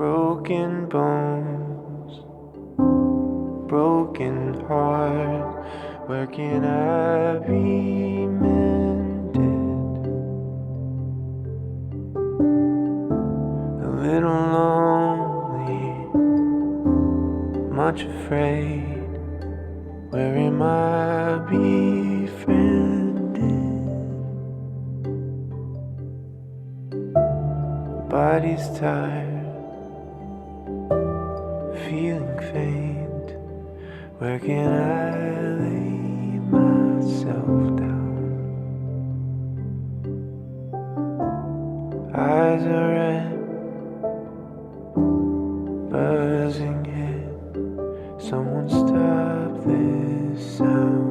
broken bones, broken heart. Where can I be mended? A little lonely, much afraid. Where am I befriended? Body's tired, feeling faint. Where can I lay myself down? Eyes are red, buzzing head. Someone stop this sound.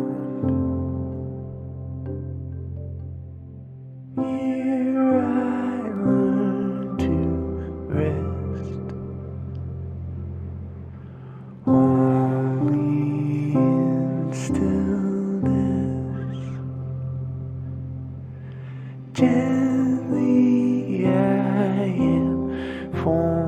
Here I learn to rest, only in stillness. Gently I am falling.